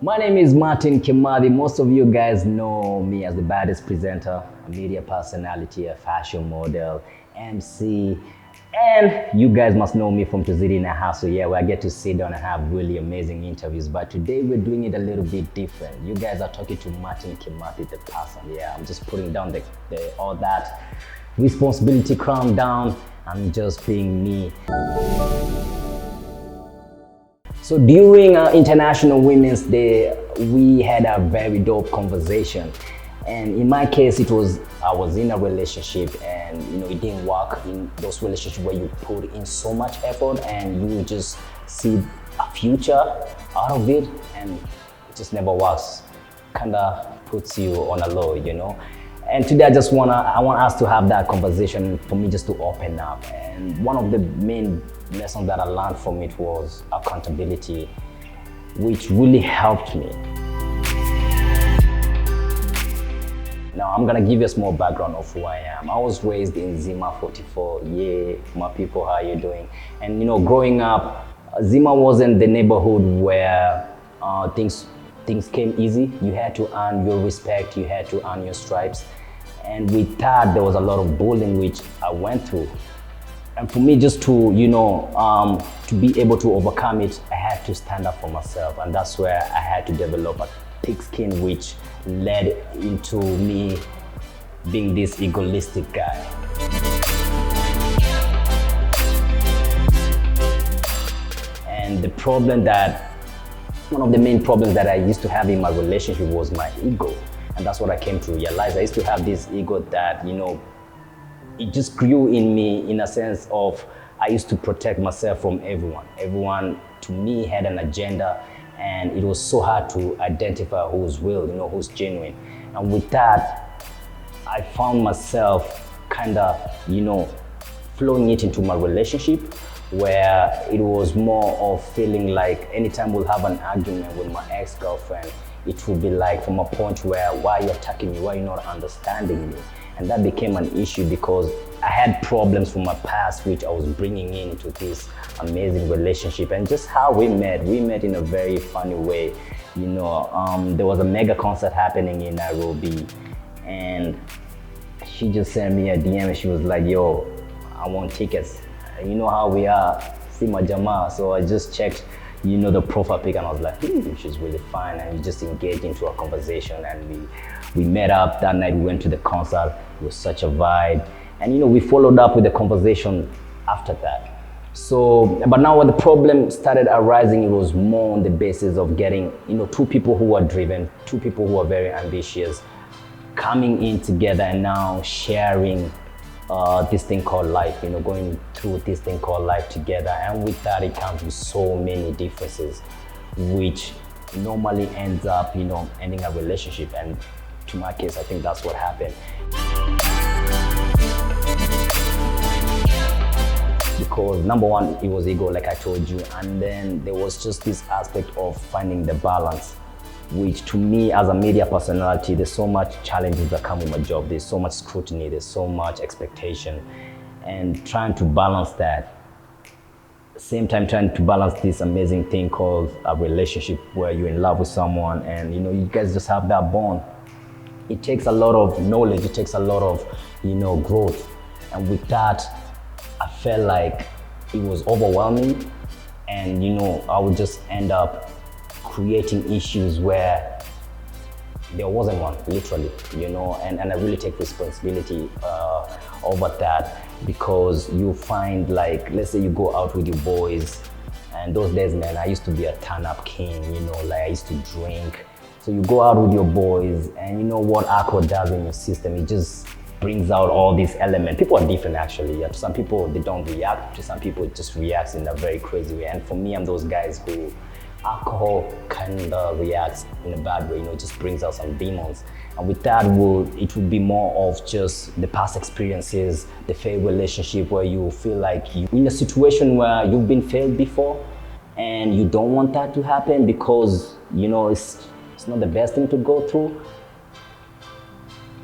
My name is Martin Kimathi. Most of you guys know me as the baddest presenter, a media personality, a fashion model, MC, and you guys must know me from Tuzidi in a House. So yeah, where I get to sit down and have really amazing interviews. But today we're doing it a little bit different. You guys are talking to Martin Kimathi, the person. Yeah, I'm just putting down all that responsibility crown down. I'm just being me. So during International Women's Day, we had a very dope conversation. And in my case, I was in a relationship and it didn't work. In those relationships where you put in so much effort and you just see a future out of it and it just never works. Kinda puts you on a low, And today I want us to have that conversation, for me just to open up. And one of the main lessons that I learned from it was accountability, which really helped me. Now I'm gonna give you a small background of who I am. I was raised in Zima 44. Yeah, my people, how you doing? And growing up, Zima wasn't the neighborhood where things came easy. You had to earn your respect, you had to earn your stripes. And with that, there was a lot of bullying which I went through. And for me, just to to be able to overcome it, I had to stand up for myself, and that's where I had to develop a thick skin, which led into me being this egoistic guy. And one of the main problems that I used to have in my relationship was my ego. And that's what I came to realize. I used to have this ego that, it just grew in me in a sense of I used to protect myself from everyone. Everyone to me had an agenda, and it was so hard to identify who's real, who's genuine. And with that, I found myself flowing it into my relationship, where it was more of feeling like anytime we'll have an argument with my ex-girlfriend, it would be like from a point where, why are you attacking me? Why are you not understanding me? And that became an issue because I had problems from my past, which I was bringing into this amazing relationship. And just how we met in a very funny way. There was a mega concert happening in Nairobi, and she just sent me a DM and she was like, yo, I want tickets. You know how we are, see my jama. So I just checked the profile pic and I was like, she's really fine. And we just engaged into a conversation, and we met up that night. We went to the concert. It was such a vibe. And we followed up with the conversation after that. So, but now when the problem started arising, it was more on the basis of getting, two people who are driven, two people who are very ambitious, coming in together and now sharing this thing called life, going through this thing called life together. And with that, it comes with so many differences, which normally ends up, ending a relationship. And to my case, I think that's what happened. Because number one, it was ego, like I told you. And then there was just this aspect of finding the balance, which to me as a media personality, there's so much challenges that come with my job. There's so much scrutiny, there's so much expectation. And trying to balance that, at the same time trying to balance this amazing thing called a relationship where you're in love with someone and you guys just have that bond. It takes a lot of knowledge, it takes a lot of growth. And with that, I felt like it was overwhelming, and I would just end up creating issues where there wasn't one, literally, and I really take responsibility over that, because you find, like, let's say you go out with your boys, and those days, man, I used to be a turn-up king, like I used to drink. So you go out with your boys, and you know what alcohol does in your system, it just brings out all these elements. People are different, actually. Yeah, to some people, they don't react. To some people, it just reacts in a very crazy way. And for me, I'm those guys who alcohol kind of reacts in a bad way, it just brings out some demons. And with that, it would be more of just the past experiences, the failed relationship where you feel like you're in a situation where you've been failed before and you don't want that to happen because, it's not the best thing to go through.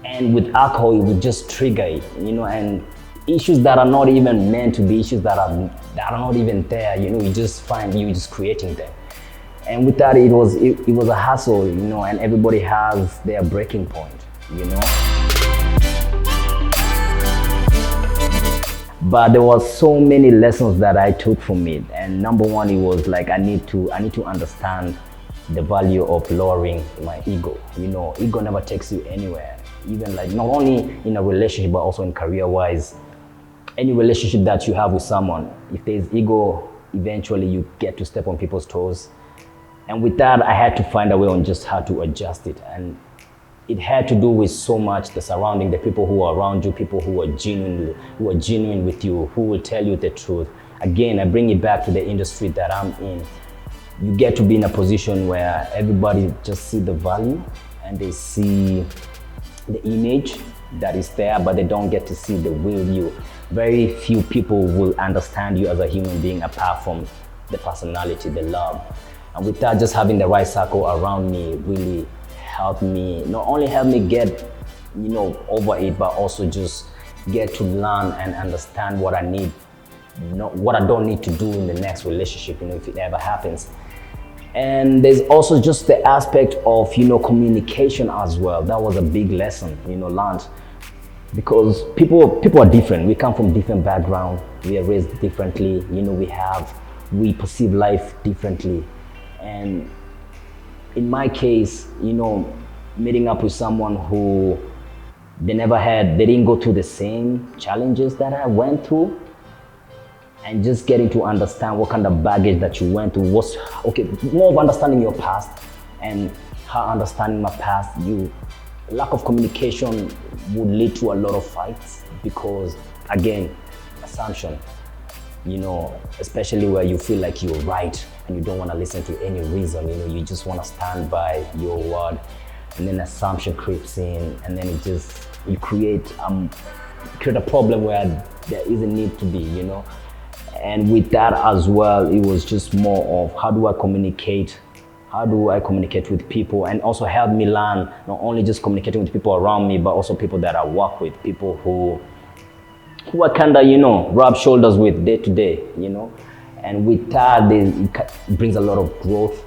And with alcohol, it would just trigger it, and issues that are not even meant to be issues that are not even there, you just find you just creating them. And with that, it was a hassle, you know, and everybody has their breaking point, you know. But there was so many lessons that I took from it. And number one, it was like I need to understand the value of lowering my ego. You know, ego never takes you anywhere. Even like not only in a relationship, but also in career-wise. Any relationship that you have with someone, if there's ego, eventually you get to step on people's toes. And with that, I had to find a way on just how to adjust it. And it had to do with so much the surrounding, the people who are around you, people who are genuine with you, who will tell you the truth. Again, I bring it back to the industry that I'm in. You get to be in a position where everybody just see the value and they see the image that is there, but they don't get to see the real you. Very few people will understand you as a human being apart from the personality, the love. And with that, just having the right circle around me really helped me, not only helped me get, you know, over it, but also just get to learn and understand what I need, what I don't need to do in the next relationship, you know, if it ever happens. And there's also just the aspect of, you know, communication as well. That was a big lesson, you know, learned. Because people are different. We come from different backgrounds. We are raised differently. You know, we perceive life differently. And in my case, you know, meeting up with someone who they didn't go through the same challenges that I went through, and just getting to understand what kind of baggage that you went through was, okay, more of understanding your past and how understanding my past, lack of communication would lead to a lot of fights because, again, assumption, you know, especially where you feel like you're right and you don't want to listen to any reason, you know, you just want to stand by your word, and then assumption creeps in, and then you create a problem where there isn't need to be, you know. And with that as well, it was just more of how do I communicate with people, and also help me learn not only just communicating with people around me, but also people that I work with, people who I kind of, you know, rub shoulders with day to day, you know. And with that, it brings a lot of growth,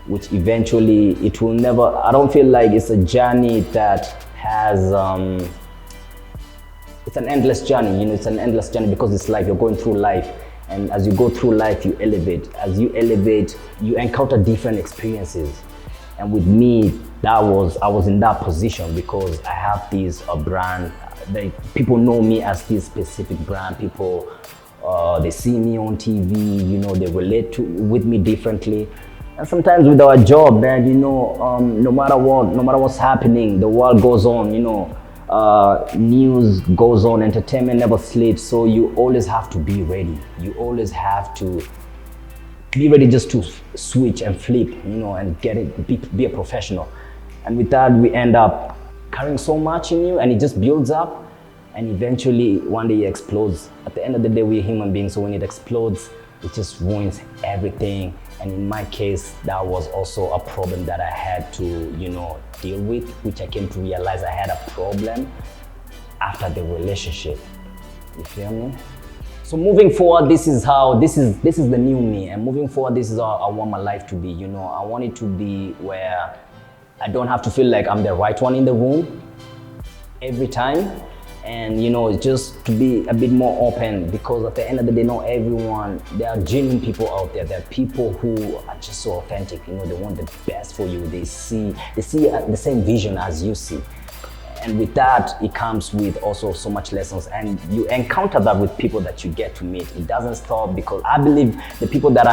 which eventually it will never, I don't feel like it's a journey that has, it's an endless journey, you know, it's an endless journey because it's life, you're going through life. And as you go through life, you elevate. As you elevate, you encounter different experiences. And with me, I was in that position because I have this brand. People know me as this specific brand. People, they see me on TV, you know, they relate with me differently. And sometimes with our job, man, you know, no matter what's happening, the world goes on, you know. News goes on, entertainment never sleeps, so you always have to be ready. You always have to be ready just to switch and flip, you know, and be a professional. And with that, we end up carrying so much in you, and it just builds up, and eventually one day it explodes. At the end of the day, we're human beings, so when it explodes, it just ruins everything. And in my case, that was also a problem that I had to, you know, deal with, which I came to realize I had a problem after the relationship. You feel me? So moving forward, this is the new me, and moving forward, this is how I want my life to be. You know, I want it to be where I don't have to feel like I'm the right one in the room every time. And, you know, just to be a bit more open, because at the end of the day, not everyone, there are genuine people out there. There are people who are just so authentic, you know, they want the best for you. They see the same vision as you see. And with that, it comes with also so much lessons, and you encounter that with people that you get to meet. It doesn't stop, because I believe the people that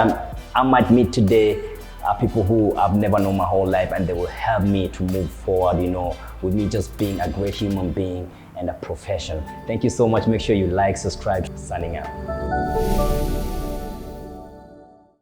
I might meet today are people who I've never known my whole life, and they will help me to move forward, you know, with me just being a great human being and a profession. Thank you so much. Make sure you like, subscribe. Signing out.